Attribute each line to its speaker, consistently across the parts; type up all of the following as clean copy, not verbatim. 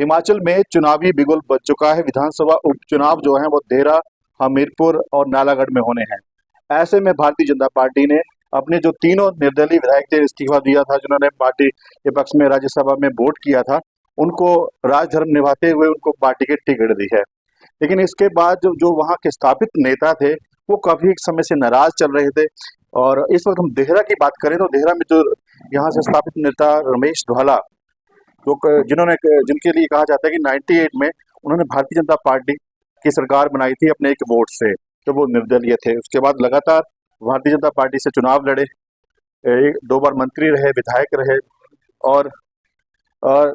Speaker 1: हिमाचल में चुनावी बिगुल बज चुका है। विधानसभा उपचुनाव जो है वो देहरा, हमीरपुर और नालागढ़ में होने हैं। ऐसे में भारतीय जनता पार्टी ने अपने जो तीनों निर्दलीय विधायक थे, इस्तीफा दिया था, जिन्होंने पार्टी के पक्ष में राज्यसभा में वोट किया था, उनको राजधर्म निभाते हुए उनको पार्टी की टिकट दी है। लेकिन इसके बाद जो जो वहाँ के स्थापित नेता थे, वो काफी समय से नाराज चल रहे थे। और इस वक्त हम देहरा की बात करें तो देहरा में जो यहाँ से स्थापित नेता रमेश धवाला, जिनके लिए कहा जाता है कि 98 में उन्होंने भारतीय जनता पार्टी की सरकार बनाई थी अपने एक वोट से, तो वो निर्दलीय थे। उसके बाद लगातार भारतीय जनता पार्टी से चुनाव लड़े, एक दो बार मंत्री रहे, विधायक रहे और और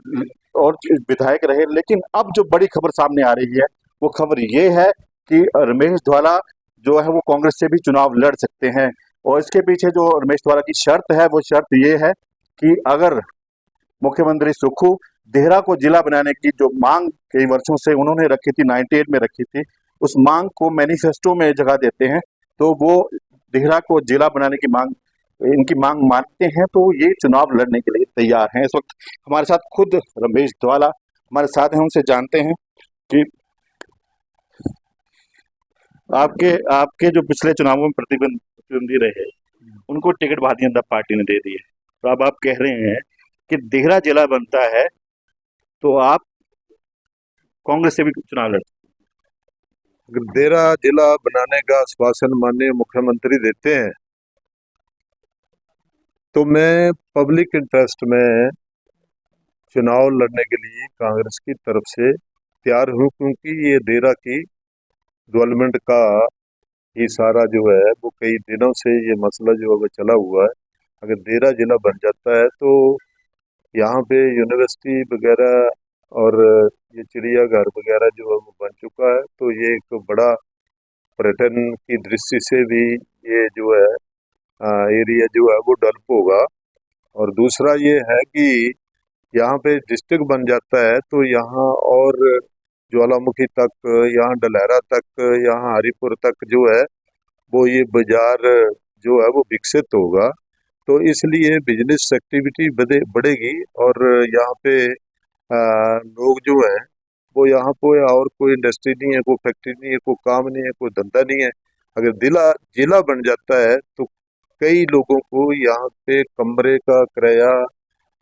Speaker 1: और विधायक रहे। लेकिन अब जो बड़ी खबर सामने आ रही है, वो खबर ये है कि रमेश धवाला जो है वो कांग्रेस से भी चुनाव लड़ सकते हैं। और इसके पीछे जो रमेश धवाला की शर्त है, वो शर्त ये है कि अगर मुख्यमंत्री सुक्खू देहरा को जिला बनाने की जो मांग कई वर्षों से उन्होंने रखी थी, 98 में रखी थी, उस मांग को मैनिफेस्टो में जगह देते हैं, तो वो देहरा को जिला बनाने की मांग, इनकी मांग मानते हैं, तो ये चुनाव लड़ने के लिए तैयार हैं। इस वक्त हमारे साथ खुद रमेश धवाला हमारे साथ हैं, उनसे जानते हैं कि आपके आपके जो पिछले चुनावों में प्रतिद्वंदी रहे, उनको टिकट भारतीय जनता पार्टी ने दे दी है। तो अब आप कह रहे हैं कि देहरा जिला बनता है तो आप कांग्रेस से भी चुनाव लड़।
Speaker 2: अगर देहरा जिला बनाने का आश्वासन माननीय मुख्यमंत्री देते हैं तो मैं पब्लिक इंटरेस्ट में चुनाव लड़ने के लिए कांग्रेस की तरफ से तैयार हूँ, क्योंकि ये देहरा की डेवलपमेंट का ही सारा जो है वो कई दिनों से ये मसला जो है वो चला हुआ है। अगर देहरा जिला बन जाता है तो यहाँ पे यूनिवर्सिटी वगैरह और ये चिड़ियाघर वगैरह जो है वो बन चुका है, तो ये एक बड़ा पर्यटन की दृष्टि से भी ये जो है एरिया जो है वो डेवलप होगा। और दूसरा ये है कि यहाँ पे डिस्ट्रिक्ट बन जाता है तो यहाँ और ज्वालामुखी तक, यहाँ डलहरा तक, यहाँ हरिपुर तक जो है वो ये बाजार जो है वो विकसित होगा। तो इसलिए बिजनेस एक्टिविटी बढ़ेगी और यहाँ पे लोग जो है वो यहाँ पे, और कोई इंडस्ट्री नहीं है, कोई फैक्ट्री नहीं है, कोई काम नहीं है, कोई धंधा नहीं है। अगर जिला बन जाता है तो कई लोगों को यहाँ पे कमरे का किराया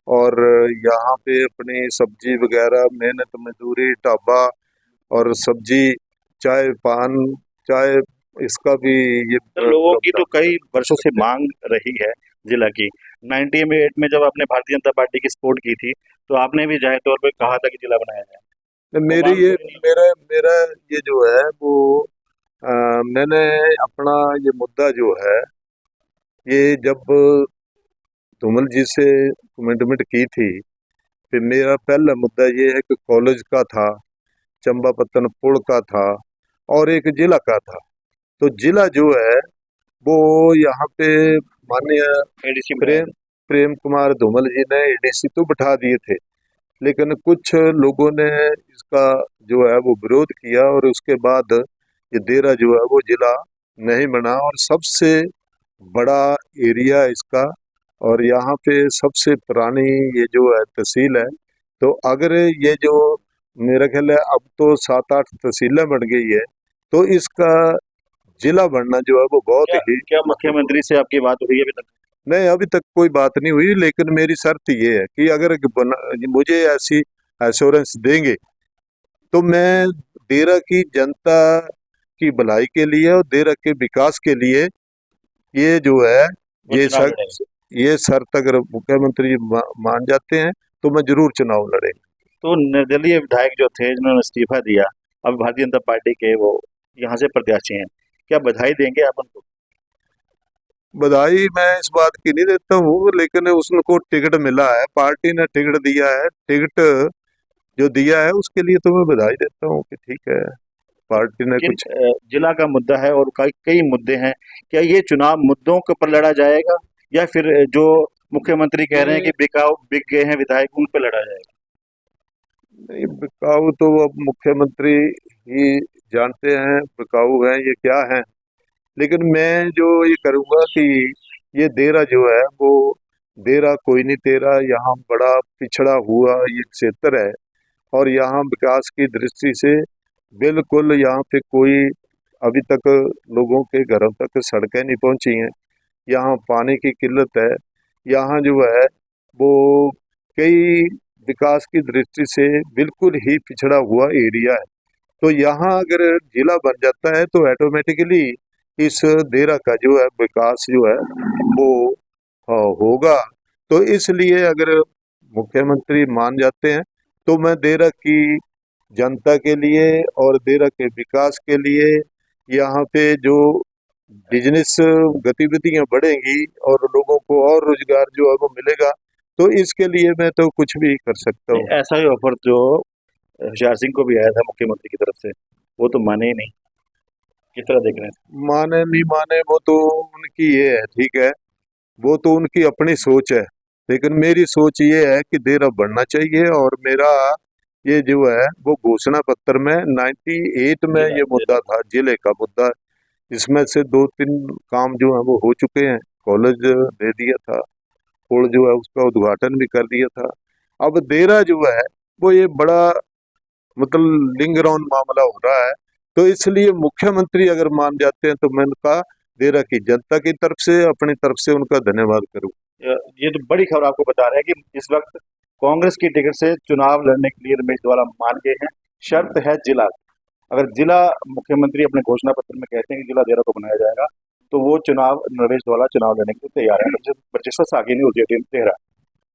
Speaker 2: और यहाँ पे अपनी सब्जी वगैरह, मेहनत मजदूरी, ढाबा और सब्जी, चाय, पान, चाय, इसका भी ये
Speaker 1: लोगों की तो कई वर्षों से मांग रही है जिला की। 98 में जब आपने भारतीय जनता पार्टी की सपोर्ट की थी, तो आपने भी जाहिर तौर पे कहा था कि जिला बनाया जाए।
Speaker 2: मेरी ये मेरा मेरा ये जो है वो मैंने अपना ये मुद्दा जो है, ये जब धूमल जी से कमिटमेंट की थी, फिर मेरा पहला मुद्दा ये है कि कॉलेज का था, चंपापत्तन पुल का था और एक जिला का था। तो जिला जो है वो यहाँ पे माननीय
Speaker 1: एडीसी
Speaker 2: प्रेम कुमार धूमल जी ने एडीसी तो बिठा दिए थे, लेकिन कुछ लोगों ने इसका जो है वो विरोध किया और उसके बाद ये देहरा जो है वो जिला नहीं बना। और सबसे बड़ा एरिया इसका, और यहाँ पे सबसे पुरानी ये जो है तहसील है। तो अगर ये जो मेरा ख्याल है अब तो 7-8 तहसीलें बन गई है, तो इसका जिला बनना जो है वो बहुत ही।
Speaker 1: क्या मुख्यमंत्री से आपकी बात हुई अभी तक?
Speaker 2: नहीं, अभी तक कोई बात नहीं हुई, लेकिन मेरी शर्त ये है कि अगर मुझे ऐसी एश्योरेंस देंगे तो मैं देहरा की जनता की भलाई के लिए और देहरा के विकास के लिए ये जो है ये शर्त अगर मुख्यमंत्री जी मान जाते हैं तो मैं जरूर चुनाव लड़ेंगे।
Speaker 1: तो निर्दलीय विधायक जो थे, जिन्होंने इस्तीफा दिया, अब भारतीय जनता पार्टी के वो यहाँ से प्रत्याशी हैं, क्या बधाई देंगे आप उनको?
Speaker 2: बधाई मैं इस बात की नहीं देता हूँ, लेकिन उसको टिकट मिला है, पार्टी ने टिकट दिया है, टिकट जो दिया है उसके लिए तो मैं बधाई देता हूँ कि ठीक है, पार्टी ने कुछ।
Speaker 1: जिला का मुद्दा है और कई कई मुद्दे हैं, क्या ये चुनाव मुद्दों के ऊपर लड़ा जाएगा या फिर जो मुख्यमंत्री कह रहे हैं कि बिक गए हैं विधायक, उन पर लड़ा जाएगा?
Speaker 2: नहीं, बिकाऊ तो अब मुख्यमंत्री ही जानते हैं बिकाऊ है ये क्या है। लेकिन मैं जो ये करूंगा कि ये देहरा जो है वो, देहरा कोई नहीं तेरा, यहाँ बड़ा पिछड़ा हुआ ये क्षेत्र है और यहाँ विकास की दृष्टि से बिल्कुल यहाँ पे कोई अभी तक लोगों के घरों तक सड़कें नहीं पहुंची हैं। यहाँ पानी की किल्लत है। यहाँ जो है वो कई विकास की दृष्टि से बिल्कुल ही पिछड़ा हुआ एरिया है। तो यहाँ अगर जिला बन जाता है तो ऑटोमेटिकली इस देरा का जो है विकास जो है वो होगा। तो इसलिए अगर मुख्यमंत्री मान जाते हैं तो मैं देरा की जनता के लिए और देरा के विकास के लिए यहाँ पे जो बिजनेस गतिविधियां बढ़ेंगी और लोगों को और रोजगार जो है वो मिलेगा, तो इसके लिए मैं तो कुछ भी कर सकता हूँ।
Speaker 1: ऐसा ही ऑफर जो होशियार सिंह को भी आया था मुख्यमंत्री की तरफ से, वो तो माने ही नहीं। किस तरह देख रहे हैं?
Speaker 2: माने नहीं माने वो तो उनकी ये है, ठीक है, वो तो उनकी अपनी सोच है। लेकिन मेरी सोच ये है कि देर अब बढ़ना चाहिए। और मेरा ये जो है वो घोषणा पत्र में 98 में ये मुद्दा था, जिले का मुद्दा। इसमें से 2-3 काम जो है वो हो चुके हैं। कॉलेज दे दिया था, पुल जो है उसका उद्घाटन भी कर दिया था। अब देरा जो है वो ये बड़ा मतलब लिंग राउंड मामला हो रहा है। तो इसलिए मुख्यमंत्री अगर मान जाते हैं तो मैं उनका देरा की जनता की तरफ से अपनी तरफ से उनका धन्यवाद करूँ।
Speaker 1: ये तो बड़ी खबर आपको बता रहे हैं कि इस वक्त कांग्रेस की टिकट से चुनाव लड़ने के लिए रमेश धवाला मान गए हैं। शर्त है जिला। अगर जिला मुख्यमंत्री अपने घोषणा पत्र में कहते हैं कि जिला देहरा को बनाया जाएगा, तो वो चुनाव रमेश धवाला चुनाव लड़ने के लिए तैयार है। वर्चस्व सागिनी होती है देहरा।